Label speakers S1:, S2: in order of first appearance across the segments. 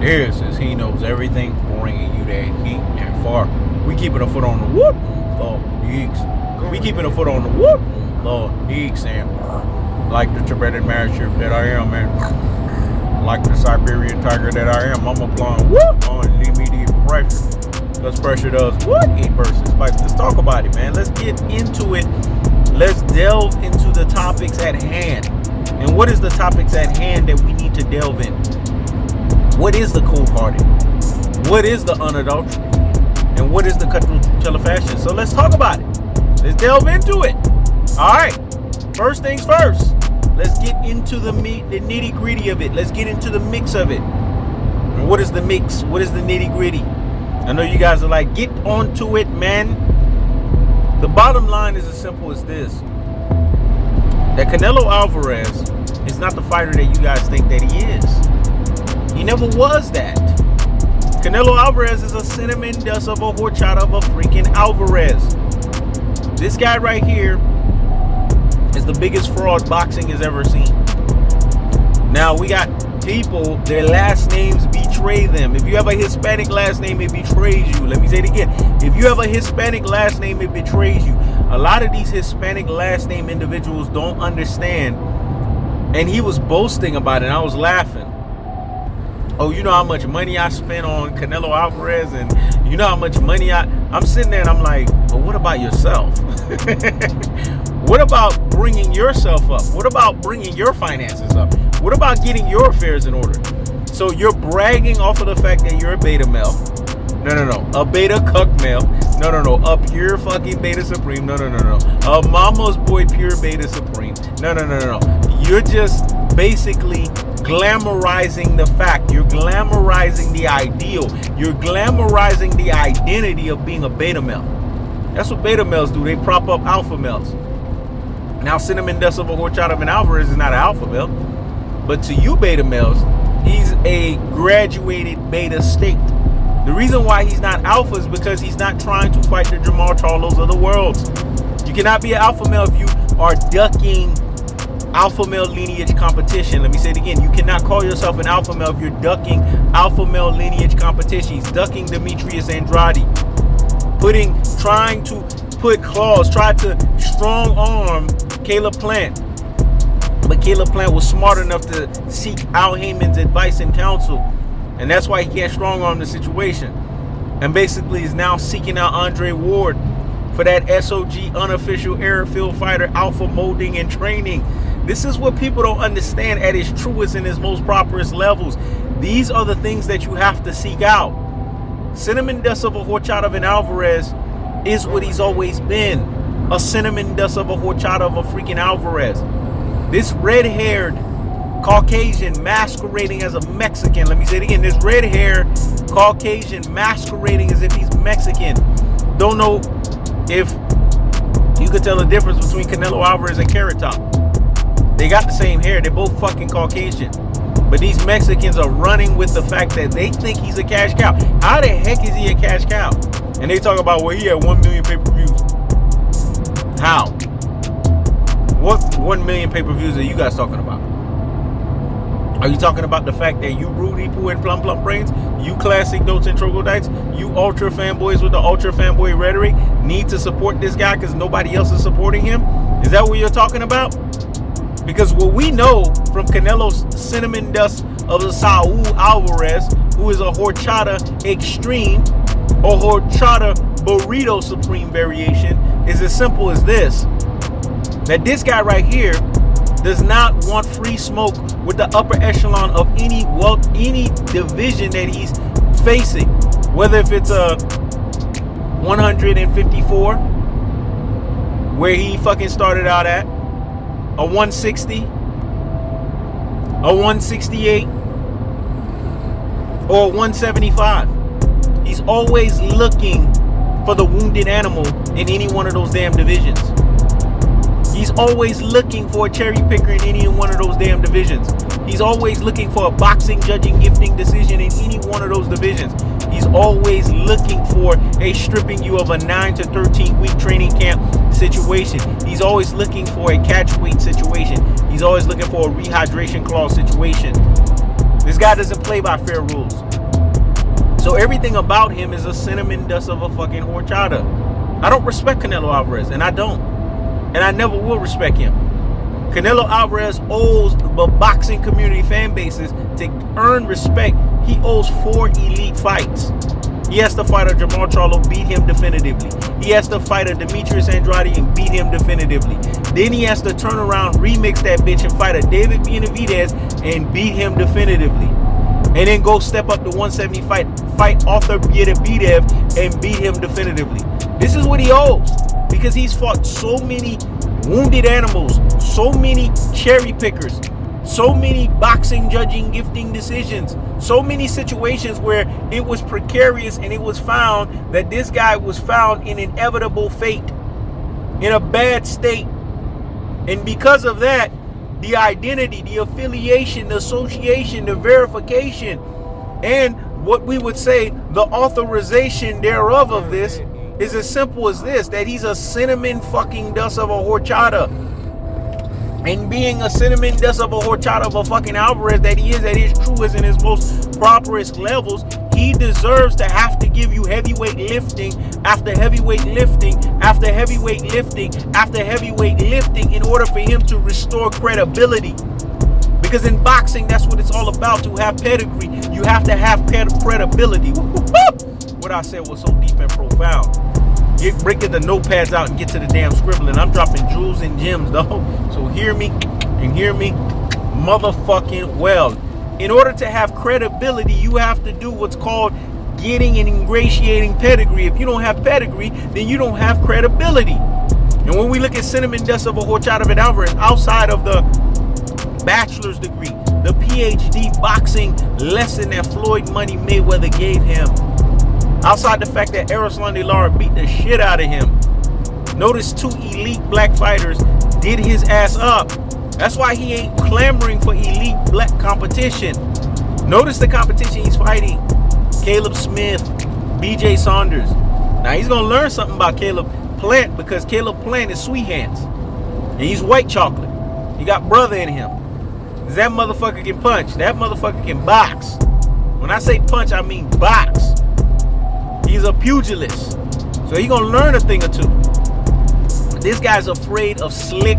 S1: This is He Knows Everything, bringing you that heat and far. We keeping a foot on the whoop, Lord Yeeks. We keeping a foot on the whoop, Lord Yeeks, and like the Tibetan master that I am, and like the Siberian tiger that I am, I'm applying whoop on immediate pressure. Because pressure does what? It bursts its pipes. Let's talk about it, man. Let's get into it. Let's delve into the topics at hand. And what is the topics at hand that we need to delve in? What is the cold-hearted? What is the unadulterated? And what is the cutthroat telefashion? So let's talk about it. Let's delve into it. All right. First things first. Let's get into the meat, the nitty-gritty of it. Let's get into the mix of it. And what is the mix? What is the nitty-gritty? I know you guys are like, get onto it, man. The bottom line is as simple as this. That Canelo Alvarez is not the fighter that you guys think that he is. He never was that. Canelo Alvarez is a cinnamon dust of a horchata of a freaking Alvarez. This guy right here is the biggest fraud boxing has ever seen. Now, we got people, their last names betray them. If you have a Hispanic last name, it betrays you. Let me say it again. If you have a Hispanic last name, it betrays you. A lot of these Hispanic last name individuals don't understand. And he was boasting about it, and I was laughing. Oh, you know how much money I spent on Canelo Alvarez, and you know how much money I'm sitting there and I'm like, but what about yourself? What about bringing yourself up? What about bringing your finances up? What about getting your affairs in order? So you're bragging off of the fact that you're a beta male. No. A beta cuck male. No. A pure fucking beta supreme. No. A mama's boy pure beta supreme. No. You're just basically glamorizing the fact. You're glamorizing the ideal. You're glamorizing the identity of being a beta male. That's what beta males do. They prop up alpha males. Now, cinnamon dust of a horchata of an Alvarez is not an alpha male. But to you beta males, he's a graduated beta state. The reason why he's not alpha is because he's not trying to fight the Jamal Charlos of the world. You cannot be an alpha male if you are ducking alpha male lineage competition. Let me say it again. You cannot call yourself an alpha male if you're ducking alpha male lineage competition. He's ducking Demetrius Andrade. Trying to put claws, tried to strong arm Caleb Plant. But Caleb Plant was smart enough to seek Al Heyman's advice and counsel. And that's why he can't strong arm the situation. And basically is now seeking out Andre Ward for that SOG unofficial airfield fighter alpha molding and training. This is what people don't understand at its truest and its most properest levels. These are the things that you have to seek out. Cinnamon dust of a horchata of an Alvarez is what he's always been. A cinnamon dust of a horchata of a freaking Alvarez. This red-haired Caucasian masquerading as a Mexican. Let me say it again. This red-haired Caucasian masquerading as if he's Mexican. Don't know if you could tell the difference between Canelo Alvarez and Carrot Top. They got the same hair. They're both fucking Caucasian. But these Mexicans are running with the fact that they think he's a cash cow. How the heck is he a cash cow? And they talk about, well, he had 1 million pay-per-views. How? What 1 million pay-per-views are you guys talking about? Are you talking about the fact that you Rudy Poo and Plum Brains, you classic Dotes and Troglodytes, you ultra fanboys with the ultra fanboy rhetoric need to support this guy because nobody else is supporting him? Is that what you're talking about? Because what we know from Canelo's cinnamon dust of the Saul Alvarez, who is a horchata extreme or horchata burrito supreme variation, is as simple as this. That this guy right here does not want free smoke with the upper echelon of any division that he's facing. Whether if it's a 154, where he fucking started out at, a 160, a 168, or a 175. He's always looking for the wounded animal in any one of those damn divisions. He's always looking for a cherry picker in any one of those damn divisions. He's always looking for a boxing, judging, gifting decision in any one of those divisions. He's always looking for a stripping you of a 9 to 13 week training camp situation. He's always looking for a catch weight situation. He's always looking for a rehydration clause situation. This guy doesn't play by fair rules. So everything about him is a cinnamon dust of a fucking horchata. I don't respect Canelo Alvarez, and I don't. And I never will respect him. Canelo Alvarez owes the boxing community fan bases to earn respect. He owes 4 elite fights. He has to fight a Jamal Charlo, beat him definitively. He has to fight a Demetrius Andrade and beat him definitively. Then he has to turn around, remix that bitch, and fight a David Benavidez and beat him definitively. And then go step up to 170 fight Arthur Beterbiev and beat him definitively. This is what he owes, because he's fought so many wounded animals, so many cherry pickers, so many boxing judging gifting decisions, so many situations where it was precarious and it was found that this guy was found in inevitable fate, in a bad state. And because of that, the identity, the affiliation, the association, the verification, and what we would say the authorization thereof of this is as simple as this: that he's a cinnamon fucking dust of a horchata. And being a cinnamon dust of a horchata of a fucking Alvarez that he is at his truest and his most properest levels, he deserves to have to give you heavyweight lifting after heavyweight lifting after heavyweight lifting after heavyweight lifting in order for him to restore credibility. Because in boxing, that's what it's all about. To have pedigree, you have to have credibility. What I said was so deep and profound. Break the notepads out and get to the damn scribbling. I'm dropping jewels and gems, though. So hear me and hear me motherfucking well. In order to have credibility, you have to do what's called getting and ingratiating pedigree. If you don't have pedigree, then you don't have credibility. And when we look at cinnamon dust of a horchata of Alvarez, outside of the bachelor's degree, the PhD boxing lesson that Floyd Money Mayweather gave him, outside the fact that Erislandy Lara beat the shit out of him, notice 2 elite black fighters did his ass up. That's why he ain't clamoring for elite black competition. Notice the competition he's fighting: Caleb Smith, BJ Saunders. Now he's gonna learn something about Caleb Plant, because Caleb Plant is sweet hands and he's white chocolate. He got brother in him. That motherfucker can punch. That motherfucker can box. When I say punch, I mean box. He's a pugilist, so he's gonna learn a thing or two. This guy's afraid of slick,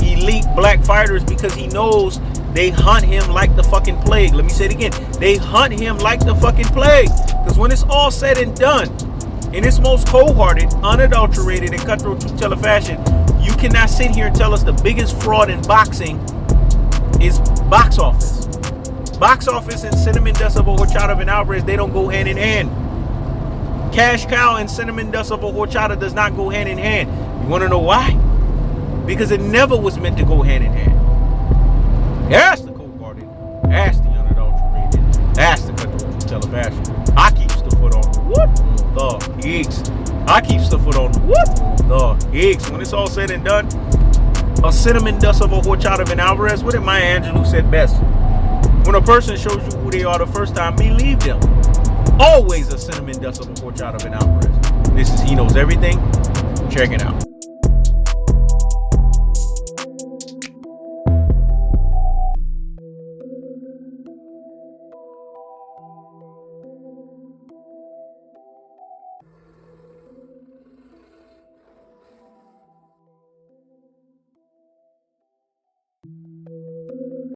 S1: elite black fighters because he knows they hunt him like the fucking plague. Let me say it again. They hunt him like the fucking plague. Because when it's all said and done, in its most cold-hearted, unadulterated, and cutthroat truth-teller fashion, you cannot sit here and tell us the biggest fraud in boxing is box office. Box office and cinnamon dust of a horchata of an Alvarez, they don't go hand in hand. Cash cow and cinnamon dust of a horchata does not go hand in hand. You want to know why? Because it never was meant to go hand in hand. That's the cold-hearted. That's the unadulterated. That's the cutthroat truth-teller fashion. I keeps the foot on the eggs. I keeps the foot on the eggs. When it's all said and done, a cinnamon dust of a horchata of an Alvarez. What did Maya Angelou said best? When a person shows you who they are the first time, believe them. Always a cinnamon dust of a horchata of an Alvarez. This is He Knows Everything. Check it out.